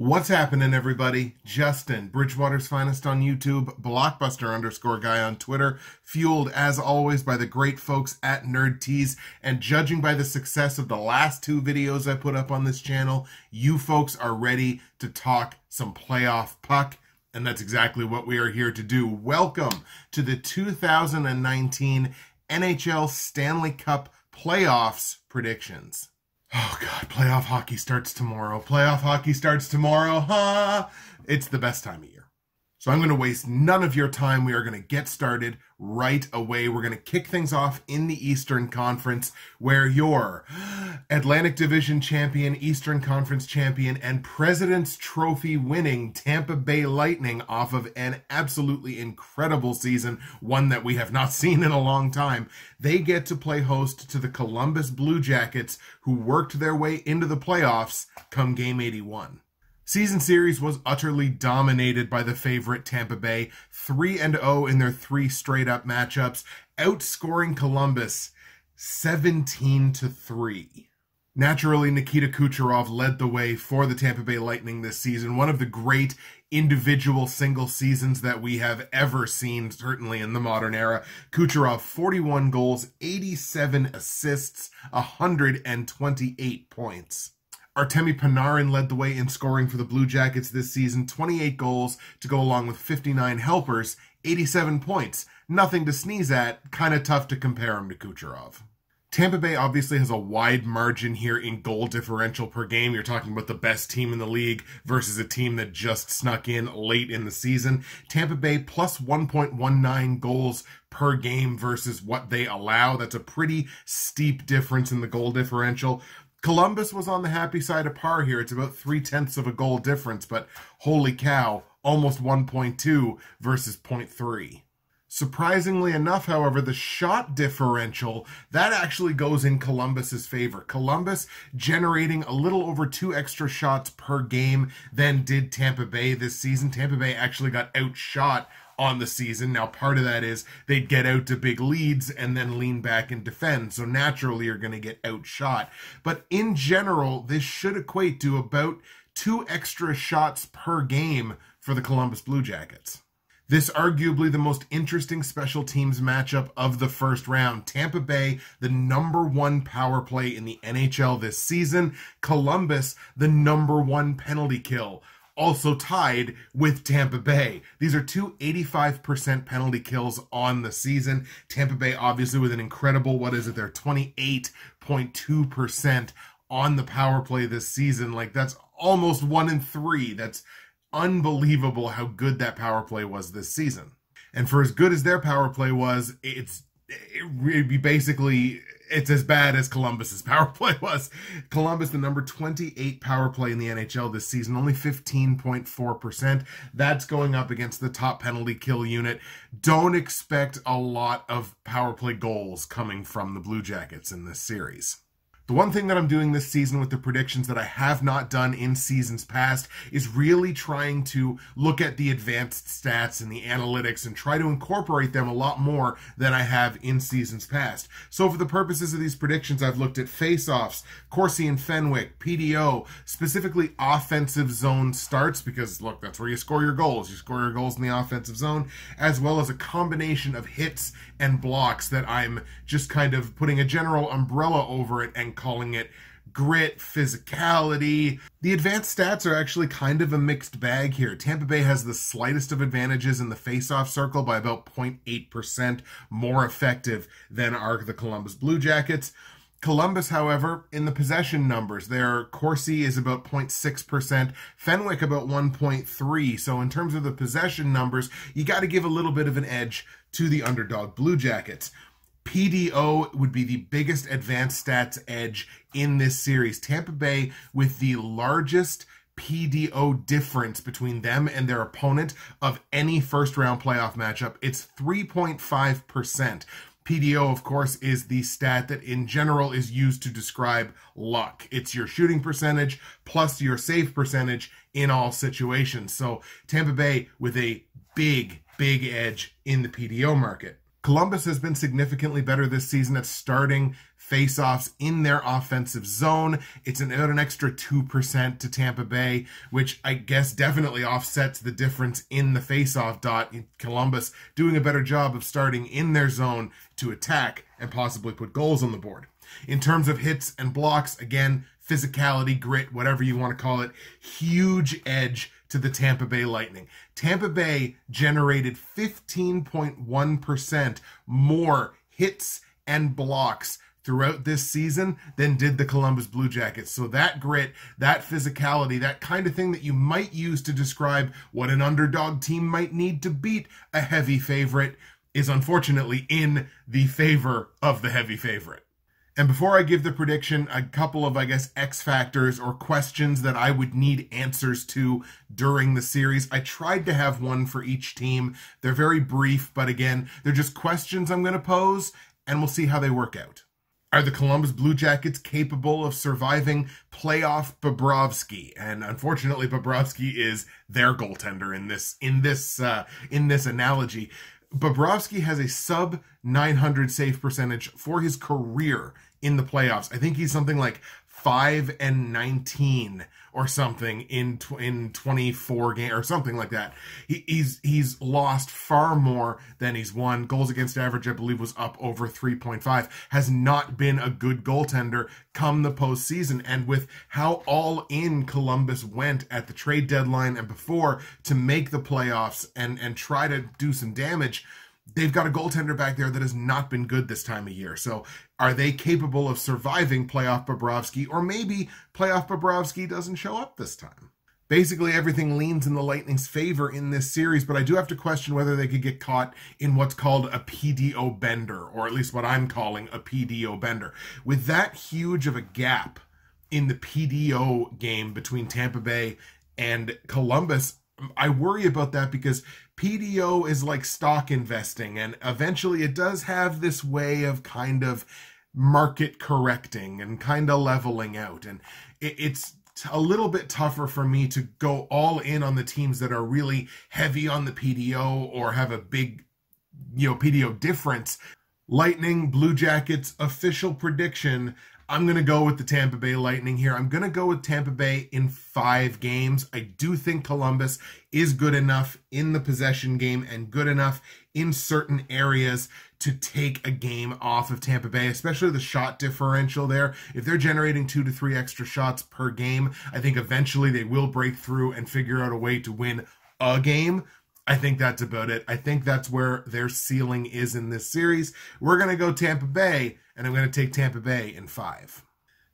What's happening, everybody? Justin, Bridgewater's finest on YouTube, Blockbuster_guy on Twitter, fueled as always by the great folks at Nerd Tees, and judging by the success of the last two videos I put up on this channel, you folks are ready to talk some playoff puck, and that's exactly what we are here to do. Welcome to the 2019 NHL Stanley Cup Playoffs predictions. Oh God, playoff hockey starts tomorrow. Playoff hockey starts tomorrow, huh? It's the best time of year. So I'm going to waste none of your time. We are going to get started right away. We're going to kick things off in the Eastern Conference, where your Atlantic Division champion, Eastern Conference champion, and President's Trophy winning Tampa Bay Lightning, off of an absolutely incredible season, one that we have not seen in a long time. They get to play host to the Columbus Blue Jackets, who worked their way into the playoffs come Game 81. Season series was utterly dominated by the favorite Tampa Bay, 3-0 in their three straight-up matchups, outscoring Columbus 17-3. Naturally, Nikita Kucherov led the way for the Tampa Bay Lightning this season, one of the great individual single seasons that we have ever seen, certainly in the modern era. Kucherov, 41 goals, 87 assists, 128 points. Artemi Panarin led the way in scoring for the Blue Jackets this season, 28 goals to go along with 59 helpers, 87 points. Nothing to sneeze at, kind of tough to compare him to Kucherov. Tampa Bay obviously has a wide margin here in goal differential per game. You're talking about the best team in the league versus a team that just snuck in late in the season. Tampa Bay plus 1.19 goals per game versus what they allow. That's a pretty steep difference in the goal differential. Columbus was on the happy side of par here. It's about 0.3 of a goal difference, but holy cow, almost 1.2 versus 0.3. Surprisingly enough, however, the shot differential, that actually goes in Columbus's favor. Columbus generating a little over 2 extra shots per game than did Tampa Bay this season. Tampa Bay actually got outshot on the season. Now, part of that is they'd get out to big leads and then lean back and defend. So naturally, you're going to get outshot. But in general, this should equate to about 2 extra shots per game for the Columbus Blue Jackets. This arguably the most interesting special teams matchup of the first round. Tampa Bay, the #1 power play in the NHL this season. Columbus, the #1 penalty kill, also tied with Tampa Bay. These are two 85% penalty kills on the season. Tampa Bay obviously with an incredible, they're 28.2% on the power play this season. Like, that's almost 1 in 3. That's unbelievable how good that power play was this season. And for as good as their power play was, it's as bad as Columbus's power play was. Columbus, the number 28 power play in the NHL this season, only 15.4%. That's going up against the top penalty kill unit. Don't expect a lot of power play goals coming from the Blue Jackets in this series. The one thing that I'm doing this season with the predictions that I have not done in seasons past is really trying to look at the advanced stats and the analytics and try to incorporate them a lot more than I have in seasons past. So for the purposes of these predictions, I've looked at face-offs, Corsi and Fenwick, PDO, specifically offensive zone starts, because look, that's where you score your goals. You score your goals in the offensive zone, as well as a combination of hits and blocks that I'm just kind of putting a general umbrella over it and calling it grit, physicality. The advanced stats are actually kind of a mixed bag here. Tampa Bay has the slightest of advantages in the face-off circle by about 0.8% more effective than are the Columbus Blue Jackets. Columbus, however, in the possession numbers, their Corsi is about 0.6%, Fenwick about 1.3%. So in terms of the possession numbers, you got to give a little bit of an edge to the underdog Blue Jackets. PDO would be the biggest advanced stats edge in this series. Tampa Bay with the largest PDO difference between them and their opponent of any first-round playoff matchup. It's 3.5%. PDO, of course, is the stat that in general is used to describe luck. It's your shooting percentage plus your save percentage in all situations. So Tampa Bay with a big edge in the PDO market. Columbus has been significantly better this season at starting faceoffs in their offensive zone. It's about an extra 2% to Tampa Bay, which I guess definitely offsets the difference in the faceoff dot. Columbus doing a better job of starting in their zone to attack and possibly put goals on the board. In terms of hits and blocks, again, physicality, grit, whatever you want to call it, huge edge to the Tampa Bay Lightning. Tampa Bay generated 15.1% more hits and blocks throughout this season than did the Columbus Blue Jackets. So that grit, that physicality, that kind of thing that you might use to describe what an underdog team might need to beat a heavy favorite is unfortunately in the favor of the heavy favorite. And before I give the prediction, a couple of, I guess, X factors or questions that I would need answers to during the series. I tried to have one for each team. They're very brief, but again, they're just questions I'm going to pose, and we'll see how they work out. Are the Columbus Blue Jackets capable of surviving playoff Bobrovsky? And unfortunately, Bobrovsky is their goaltender in this analogy. Bobrovsky has a sub 900 save percentage for his career in the playoffs. I think he's something like 5-19 or something in 24 games or something like that. He's lost far more than he's won. Goals against average, I believe, was up over 3.5. Has not been a good goaltender come the postseason. And with how all in Columbus went at the trade deadline and before to make the playoffs and try to do some damage, they've got a goaltender back there that has not been good this time of year. So are they capable of surviving playoff Bobrovsky? Or maybe playoff Bobrovsky doesn't show up this time. Basically, everything leans in the Lightning's favor in this series, but I do have to question whether they could get caught in what's called a PDO bender, or at least what I'm calling a PDO bender. With that huge of a gap in the PDO game between Tampa Bay and Columbus, I worry about that because PDO is like stock investing, and eventually it does have this way of kind of market correcting and kind of leveling out. And it's a little bit tougher for me to go all in on the teams that are really heavy on the PDO or have a big, PDO difference. Lightning, Blue Jackets, official prediction. I'm going to go with the Tampa Bay Lightning here. I'm going to go with Tampa Bay in 5 games. I do think Columbus is good enough in the possession game and good enough in certain areas to take a game off of Tampa Bay, especially the shot differential there. If they're generating 2 to 3 extra shots per game, I think eventually they will break through and figure out a way to win a game. I think that's about it. I think that's where their ceiling is in this series. We're going to go Tampa Bay, and I'm going to take Tampa Bay in 5.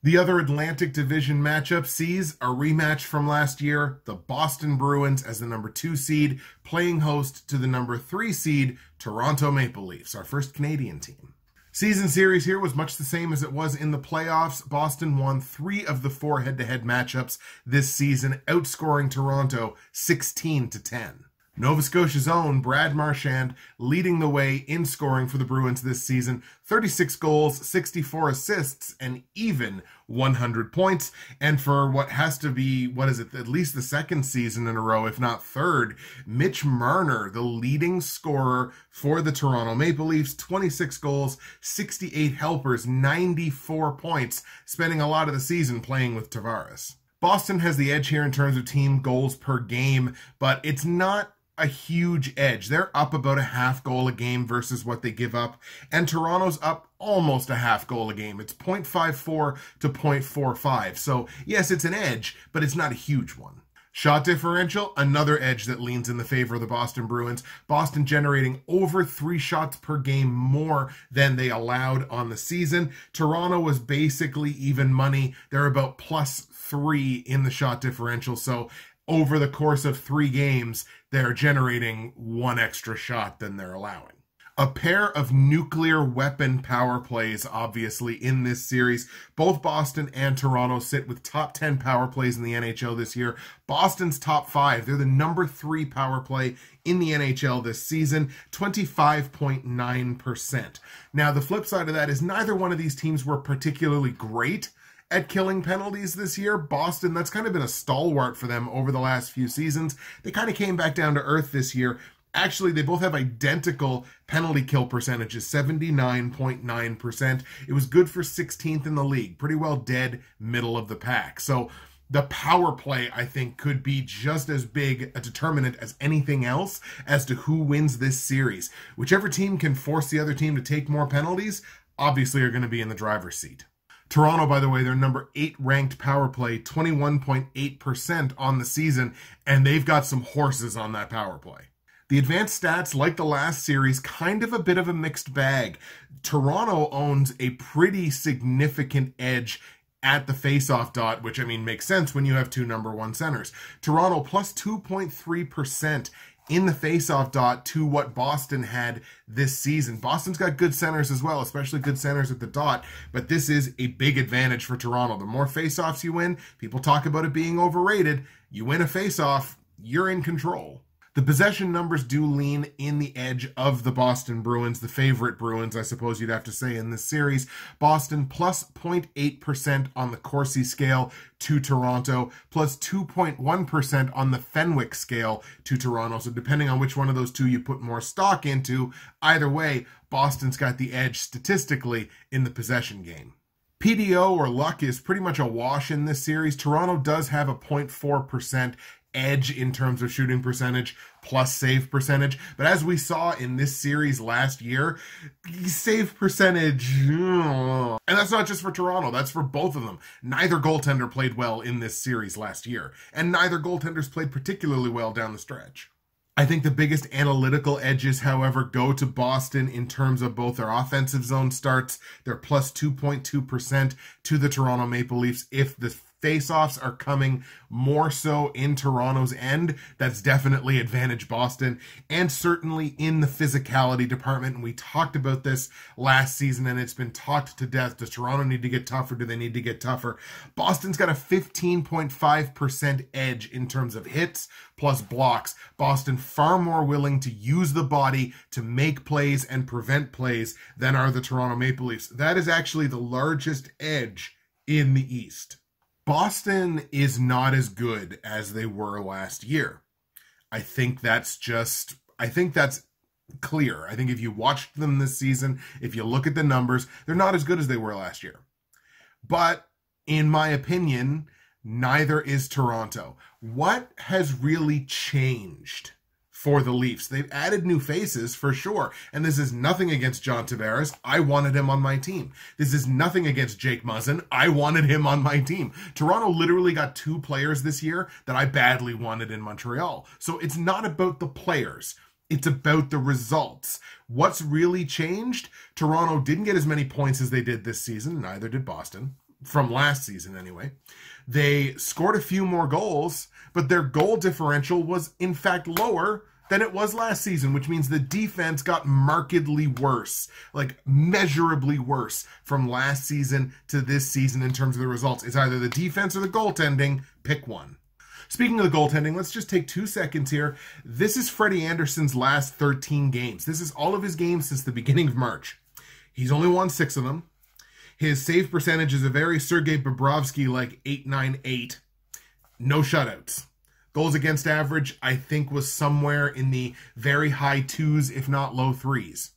The other Atlantic Division matchup sees a rematch from last year, the Boston Bruins as the number 2 seed, playing host to the number 3 seed, Toronto Maple Leafs, our first Canadian team. Season series here was much the same as it was in the playoffs. Boston won 3 of the 4 head-to-head matchups this season, outscoring Toronto 16-10. Nova Scotia's own Brad Marchand leading the way in scoring for the Bruins this season. 36 goals, 64 assists, and even 100 points. And for what has to be, at least the second season in a row, if not third, Mitch Marner, the leading scorer for the Toronto Maple Leafs. 26 goals, 68 helpers, 94 points, spending a lot of the season playing with Tavares. Boston has the edge here in terms of team goals per game, but it's not a huge edge. They're up about a half goal a game versus what they give up, and Toronto's up almost a half goal a game. It's 0.54 to 0.45. So yes, it's an edge, but it's not a huge one. Shot differential, another edge that leans in the favor of the Boston Bruins. Boston generating over 3 shots per game more than they allowed on the season. Toronto was basically even money. They're about +3 in the shot differential. So over the course of 3 games, they're generating 1 extra shot than they're allowing. A pair of nuclear weapon power plays, obviously, in this series. Both Boston and Toronto sit with top 10 power plays in the NHL this year. Boston's top 5. They're the number 3 power play in the NHL this season, 25.9%. Now, the flip side of that is neither one of these teams were particularly great at killing penalties this year. Boston, that's kind of been a stalwart for them over the last few seasons. They kind of came back down to earth this year. Actually, they both have identical penalty kill percentages, 79.9%. It was good for 16th in the league, pretty well dead middle of the pack. So the power play, I think, could be just as big a determinant as anything else as to who wins this series. Whichever team can force the other team to take more penalties, obviously are going to be in the driver's seat. Toronto, by the way, they're number 8 ranked power play, 21.8% on the season, and they've got some horses on that power play. The advanced stats, like the last series, kind of a bit of a mixed bag. Toronto owns a pretty significant edge at the faceoff dot, which, I mean, makes sense when you have two number 1 centers. Toronto plus 2.3% in the faceoff dot to what Boston had this season. Boston's got good centers as well, especially good centers at the dot, but this is a big advantage for Toronto. The more faceoffs you win, people talk about it being overrated. You win a faceoff, you're in control. The possession numbers do lean in the edge of the Boston Bruins, the favorite Bruins, I suppose you'd have to say, in this series. Boston plus 0.8% on the Corsi scale to Toronto, plus 2.1% on the Fenwick scale to Toronto. So depending on which one of those two you put more stock into, either way, Boston's got the edge statistically in the possession game. PDO or luck is pretty much a wash in this series. Toronto does have a 0.4% edge in terms of shooting percentage plus save percentage, but as we saw in this series last year, save percentage, and that's not just for Toronto, that's for both of them. Neither goaltender played well in this series last year, and neither goaltenders played particularly well down the stretch. I think the biggest analytical edges, however, go to Boston in terms of both their offensive zone starts. They're plus 2.2% to the Toronto Maple Leafs. If the faceoffs are coming more so in Toronto's end, that's definitely advantage Boston, and certainly in the physicality department. And we talked about this last season, and it's been talked to death. Does Toronto need to get tougher? Do they need to get tougher? Boston's got a 15.5% edge in terms of hits plus blocks. Boston far more willing to use the body to make plays and prevent plays than are the Toronto Maple Leafs. That is actually the largest edge in the East. Boston is not as good as they were last year. I think that's clear. I think if you watched them this season, if you look at the numbers, they're not as good as they were last year. But in my opinion, neither is Toronto. What has really changed for the Leafs? They've added new faces for sure, and this is nothing against John Tavares. I wanted him on my team. This is nothing against Jake Muzzin. I wanted him on my team. Toronto literally got 2 players this year that I badly wanted in Montreal. So it's not about the players. It's about the results. What's really changed? Toronto didn't get as many points as they did this season. Neither did Boston. From last season anyway. They scored a few more goals, but their goal differential was in fact lower than it was last season, which means the defense got markedly worse, like measurably worse from last season to this season in terms of the results. It's either the defense or the goaltending. Pick one. Speaking of the goaltending, let's just take 2 seconds here. This is Freddie Anderson's last 13 games. This is all of his games since the beginning of March. He's only won 6 of them. His save percentage is a very Sergei Bobrovsky-like 8.98. No shutouts. Goals against average, I think, was somewhere in the very high 2s, if not low 3s.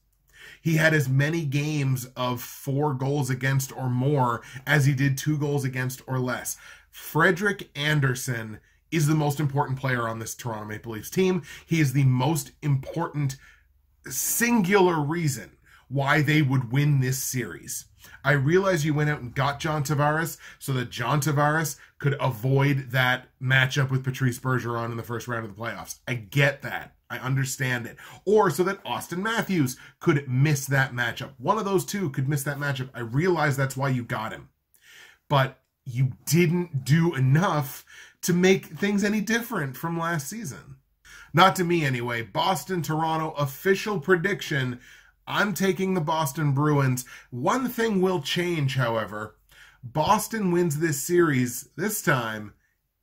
He had as many games of 4 goals against or more as he did 2 goals against or less. Frederik Andersen is the most important player on this Toronto Maple Leafs team. He is the most important singular reason why they would win this series. I realize you went out and got John Tavares so that John Tavares could avoid that matchup with Patrice Bergeron in the first round of the playoffs. I get that. I understand it. Or so that Austin Matthews could miss that matchup. One of those two could miss that matchup. I realize that's why you got him. But you didn't do enough to make things any different from last season. Not to me anyway. Boston, Toronto, official prediction. I'm taking the Boston Bruins. One thing will change, however. Boston wins this series, this time,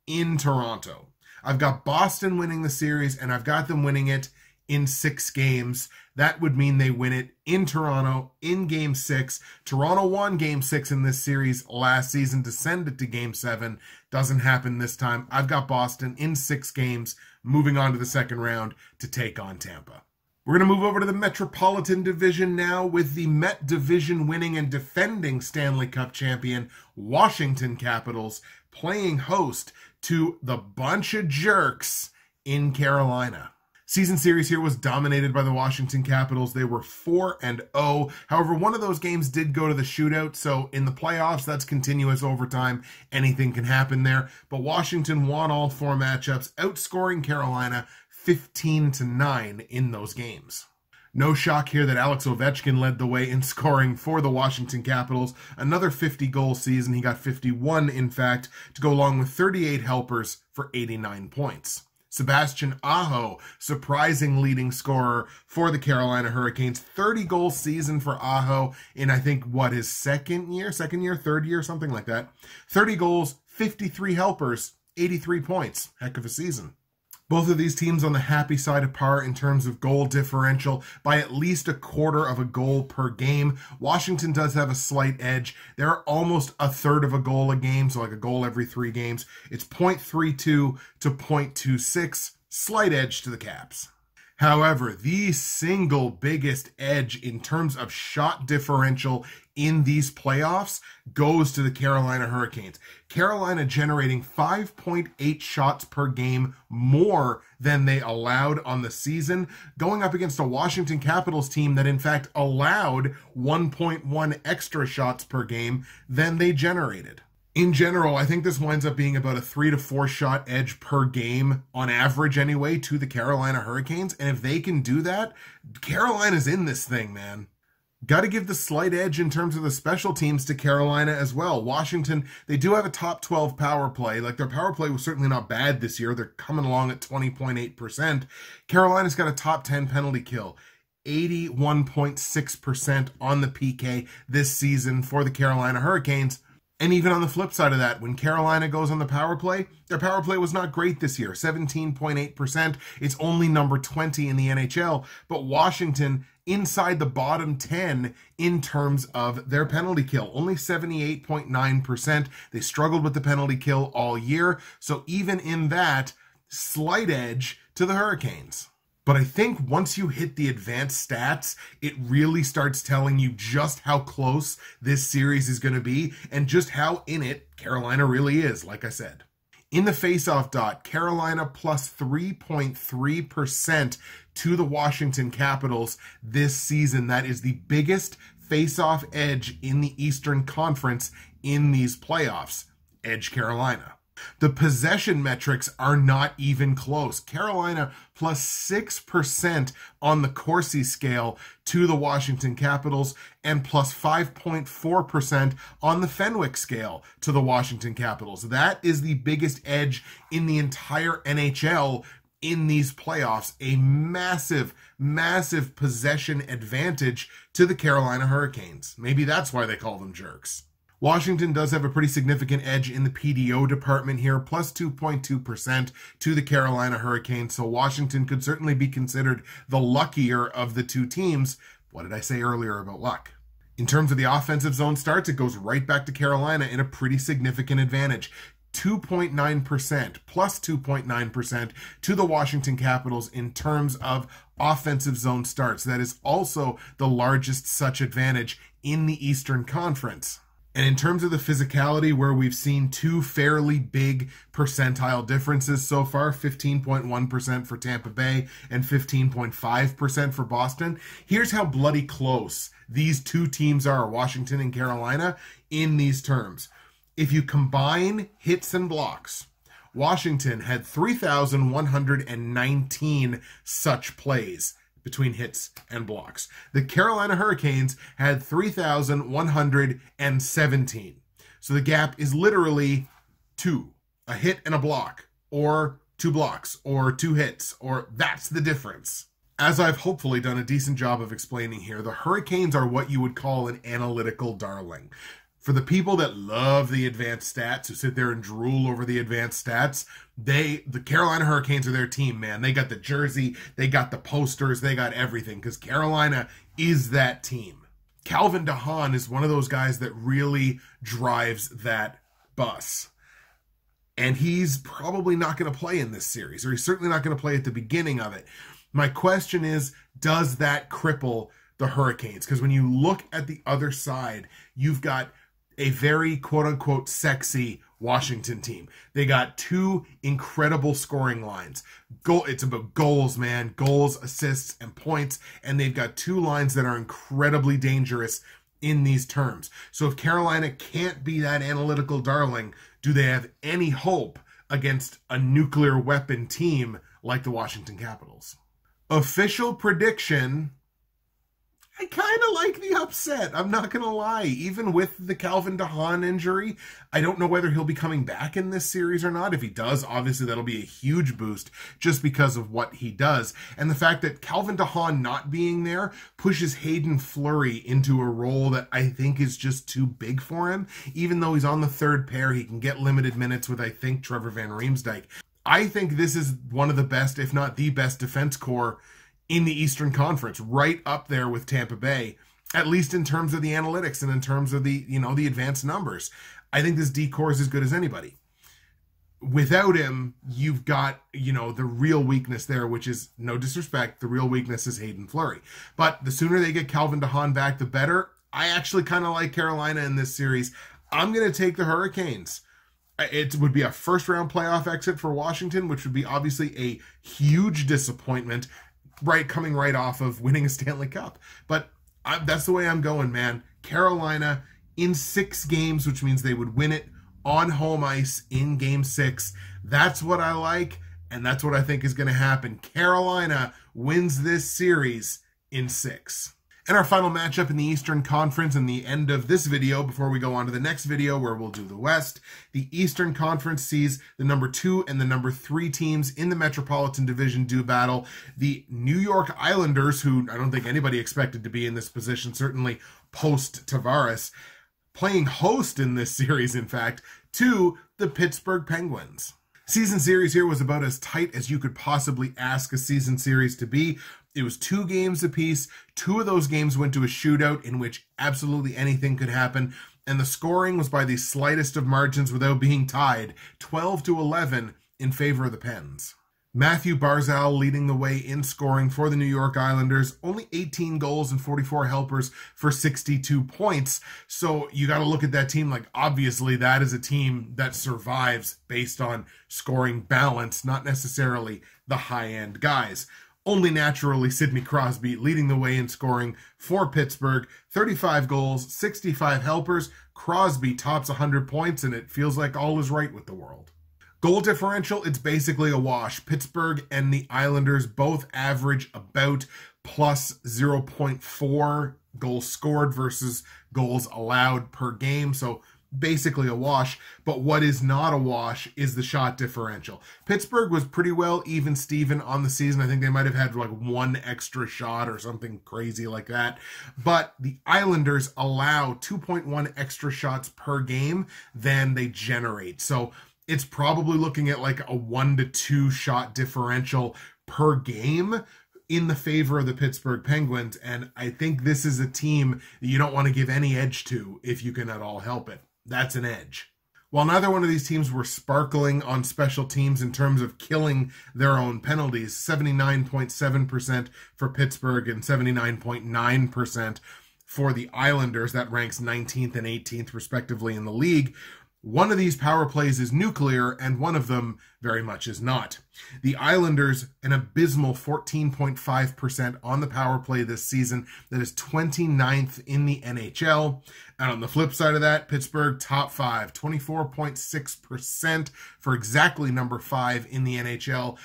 in Toronto. I've got Boston winning the series, and I've got them winning it in 6 games. That would mean they win it in Toronto in Game 6. Toronto won Game 6 in this series last season to send it to Game 7. Doesn't happen this time. I've got Boston in 6 games, moving on to the second round to take on Tampa. We're going to move over to the Metropolitan Division now with the Met Division winning and defending Stanley Cup champion Washington Capitals playing host to the bunch of jerks in Carolina. Season series here was dominated by the Washington Capitals. They were 4-0. However, one of those games did go to the shootout, so in the playoffs, that's continuous overtime. Anything can happen there. But Washington won all 4 matchups, outscoring Carolina 15-9 in those games. No shock here that Alex Ovechkin led the way in scoring for the Washington Capitals. Another 50-goal season. He got 51, in fact, to go along with 38 helpers for 89 points. Sebastian Aho, surprising leading scorer for the Carolina Hurricanes. 30-goal season for Aho in, I think, his third year, something like that. 30 goals, 53 helpers, 83 points. Heck of a season. Both of these teams on the happy side of par in terms of goal differential by at least a quarter of a goal per game. Washington does have a slight edge. They're almost a third of a goal a game, so like a goal every 3 games. It's 0.32 to 0.26, slight edge to the Caps. However, the single biggest edge in terms of shot differential in these playoffs goes to the Carolina Hurricanes. Carolina generating 5.8 shots per game more than they allowed on the season, going up against a Washington Capitals team that in fact allowed 1.1 extra shots per game than they generated. In general, I think this winds up being about a 3 to 4 shot edge per game, on average anyway, to the Carolina Hurricanes. And if they can do that, Carolina's in this thing, man. Got to give the slight edge in terms of the special teams to Carolina as well. Washington, they do have a top 12 power play. Like, their power play was certainly not bad this year. They're coming along at 20.8%. Carolina's got a top 10 penalty kill. 81.6% on the PK this season for the Carolina Hurricanes. And even on the flip side of that, when Carolina goes on the power play, their power play was not great this year, 17.8%. It's only number 20 in the NHL, but Washington inside the bottom 10 in terms of their penalty kill, only 78.9%. They struggled with the penalty kill all year, so even in that, slight edge to the Hurricanes. But I think once you hit the advanced stats, it really starts telling you just how close this series is going to be and just how in it Carolina really is, like I said. In the faceoff dot, Carolina plus 3.3% to the Washington Capitals this season. That is the biggest faceoff edge in the Eastern Conference in these playoffs. Edge Carolina. The possession metrics are not even close. Carolina plus 6% on the Corsi scale to the Washington Capitals and plus 5.4% on the Fenwick scale to the Washington Capitals. That is the biggest edge in the entire NHL in these playoffs. A massive, massive possession advantage to the Carolina Hurricanes. Maybe that's why they call them jerks. Washington does have a pretty significant edge in the PDO department here, plus 2.2% to the Carolina Hurricanes, so Washington could certainly be considered the luckier of the two teams. What did I say earlier about luck? In terms of the offensive zone starts, it goes right back to Carolina in a pretty significant advantage. 2.9%, plus 2.9% to the Washington Capitals in terms of offensive zone starts. That is also the largest such advantage in the Eastern Conference. And in terms of the physicality, where we've seen 2 fairly big percentile differences so far, 15.1% for Tampa Bay and 15.5% for Boston, here's how bloody close these two teams are, Washington and Carolina, in these terms. If you combine hits and blocks, Washington had 3,119 such plays between hits and blocks. The Carolina Hurricanes had 3,117. So the gap is literally 2, a hit and a block, or 2 blocks, or 2 hits, or that's the difference. As I've hopefully done a decent job of explaining here, the Hurricanes are what you would call an analytical darling. For the people that love the advanced stats, who sit there and drool over the advanced stats, the Carolina Hurricanes are their team, man. They got the jersey, they got the posters, they got everything, because Carolina is that team. Calvin DeHaan is one of those guys that really drives that bus. And he's probably not going to play in this series, or he's certainly not going to play at the beginning of it. My question is, does that cripple the Hurricanes? Because when you look at the other side, you've got a very quote-unquote sexy Washington team. They got two incredible scoring lines. It's about goals, man. Goals, assists, and points. And they've got two lines that are incredibly dangerous in these terms. So if Carolina can't be that analytical darling, do they have any hope against a nuclear weapon team like the Washington Capitals? Official prediction: I kind of like the upset. I'm not going to lie. Even with the Calvin DeHaan injury, I don't know whether he'll be coming back in this series or not. If he does, obviously that'll be a huge boost just because of what he does. And the fact that Calvin DeHaan not being there pushes Hayden Fleury into a role that I think is just too big for him. Even though he's on the third pair, he can get limited minutes with, I think, Trevor Van Riemsdyk. I think this is one of the best, if not the best, defense core in the Eastern Conference, right up there with Tampa Bay, at least in terms of the analytics and in terms of the, the advanced numbers. I think this D-core is as good as anybody. Without him, you've got, the real weakness there, which is, no disrespect, the real weakness is Hayden Fleury. But the sooner they get Calvin DeHaan back, the better. I actually kind of like Carolina in this series. I'm going to take the Hurricanes. It would be a first-round playoff exit for Washington, which would be obviously a huge disappointment, coming right off of winning a Stanley Cup. But that's the way I'm going, man. Carolina in 6 games, which means they would win it on home ice in Game 6. That's what I like, and that's what I think is going to happen. Carolina wins this series in 6. And our final matchup in the Eastern Conference and the end of this video before we go on to the next video where we'll do the West. The Eastern Conference sees the number 2 and the number 3 teams in the Metropolitan Division do battle. The New York Islanders, who I don't think anybody expected to be in this position, certainly post Tavares, playing host in this series, in fact, to the Pittsburgh Penguins. Season series here was about as tight as you could possibly ask a season series to be. It was 2 games apiece. 2 of those games went to a shootout in which absolutely anything could happen. And the scoring was by the slightest of margins without being tied, 12-11 in favor of the Pens. Matthew Barzal leading the way in scoring for the New York Islanders. Only 18 goals and 44 helpers for 62 points. So you got to look at that team like, obviously, that is a team that survives based on scoring balance, not necessarily the high-end guys. Only naturally Sidney Crosby leading the way in scoring for Pittsburgh. 35 goals, 65 helpers. Crosby tops 100 points, and it feels like all is right with the world. Goal differential, it's basically a wash. Pittsburgh and the Islanders both average about plus 0.4 goals scored versus goals allowed per game. So basically a wash, but what is not a wash is the shot differential. Pittsburgh was pretty well even Steven on the season. I think they might have had like 1 extra shot or something crazy like that. But the Islanders allow 2.1 extra shots per game than they generate. So it's probably looking at like a 1 to 2 shot differential per game in the favor of the Pittsburgh Penguins. And I think this is a team that you don't want to give any edge to if you can at all help it. That's an edge. While neither one of these teams were sparkling on special teams in terms of killing their own penalties, 79.7% for Pittsburgh and 79.9% for the Islanders. That ranks 19th and 18th respectively in the league. One of these power plays is nuclear, and one of them very much is not. The Islanders, an abysmal 14.5% on the power play this season. That is 29th in the NHL. And on the flip side of that, Pittsburgh, top 5, 24.6% for exactly number 5 in the NHL.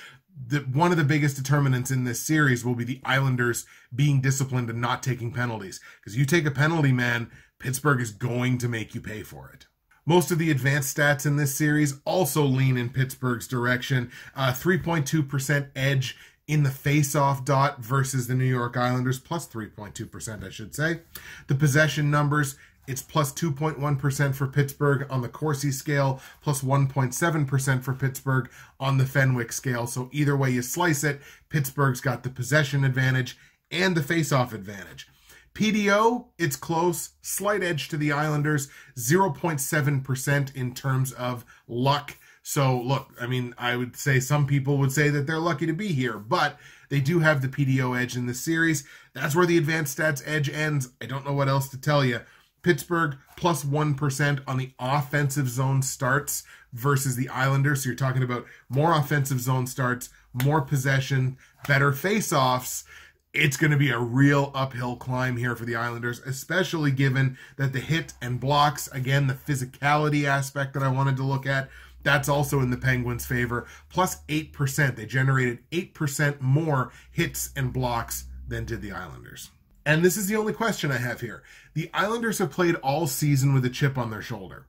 One of the biggest determinants in this series will be the Islanders being disciplined and not taking penalties. Because you take a penalty, man, Pittsburgh is going to make you pay for it. Most of the advanced stats in this series also lean in Pittsburgh's direction. 3.2% edge in the face-off dot versus the New York Islanders, plus 3.2%, I should say. The possession numbers, It's plus 2.1% for Pittsburgh on the Corsi scale, plus 1.7% for Pittsburgh on the Fenwick scale. So either way you slice it, Pittsburgh's got the possession advantage and the face-off advantage. PDO, it's close, slight edge to the Islanders, 0.7% in terms of luck. So look, I mean, I would say some people would say that they're lucky to be here, but they do have the PDO edge in the series. That's where the advanced stats edge ends. I don't know what else to tell you. Pittsburgh plus 1% on the offensive zone starts versus the Islanders. So you're talking about more offensive zone starts, more possession, better face-offs. It's going to be a real uphill climb here for the Islanders, especially given that the hit and blocks, again, the physicality aspect that I wanted to look at, that's also in the Penguins' favor, plus 8%. They generated 8% more hits and blocks than did the Islanders. And this is the only question I have here. The Islanders have played all season with a chip on their shoulder.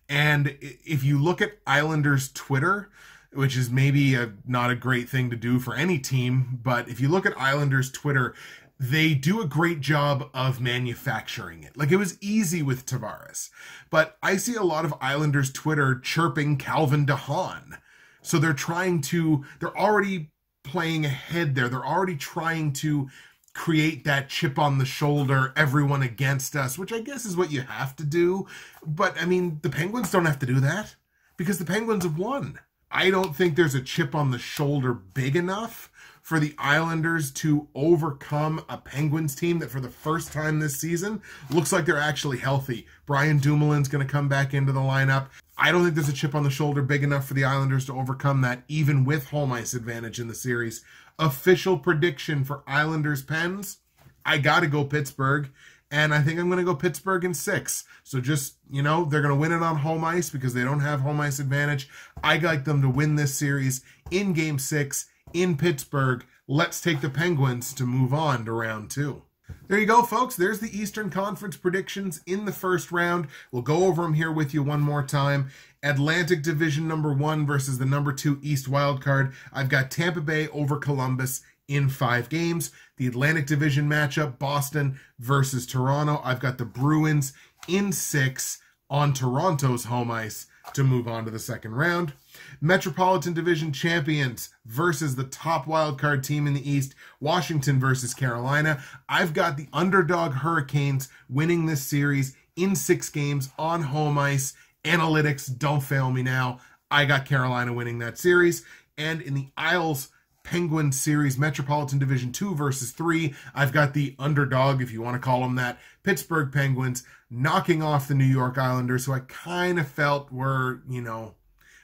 And if you look at Islanders Twitter, which is maybe not a great thing to do for any team, but if you look at Islanders Twitter, they do a great job of manufacturing it. Like, it was easy with Tavares, but I see a lot of Islanders Twitter chirping Calvin DeHaan. So they're already playing ahead there. They're already trying to create that chip on the shoulder, everyone against us, which I guess is what you have to do. But I mean, the Penguins don't have to do that because the Penguins have won. I don't think there's a chip on the shoulder big enough for the Islanders to overcome a Penguins team that for the first time this season looks like they're actually healthy. Brian Dumoulin's going to come back into the lineup. I don't think there's a chip on the shoulder big enough for the Islanders to overcome that, even with home ice advantage in the series. Official prediction for Islanders Pens, I got to go Pittsburgh. And I think I'm going to go Pittsburgh in 6. So just, they're going to win it on home ice because they don't have home ice advantage. I like them to win this series in Game 6 in Pittsburgh. Let's take the Penguins to move on to round 2. There you go, folks. There's the Eastern Conference predictions in the first round. We'll go over them here with you one more time. Atlantic Division number 1 versus the number 2 East wildcard. I've got Tampa Bay over Columbus in 5 games. The Atlantic Division matchup, Boston versus Toronto. I've got the Bruins in 6 on Toronto's home ice to move on to the second round. Metropolitan Division champions versus the top wildcard team in the East, Washington versus Carolina. I've got the underdog Hurricanes winning this series in 6 games on home ice. Analytics, don't fail me now. I got Carolina winning that series. And in the Isles Penguin series, Metropolitan Division 2 versus 3, I've got the underdog, if you want to call them that, Pittsburgh Penguins knocking off the New York Islanders, who I kind of felt were,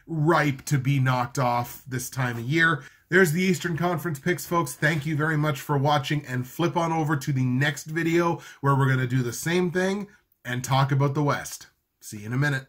ripe to be knocked off this time of year. There's the Eastern Conference picks, folks. Thank you very much for watching, and flip on over to the next video where we're going to do the same thing and talk about the West. See you in a minute.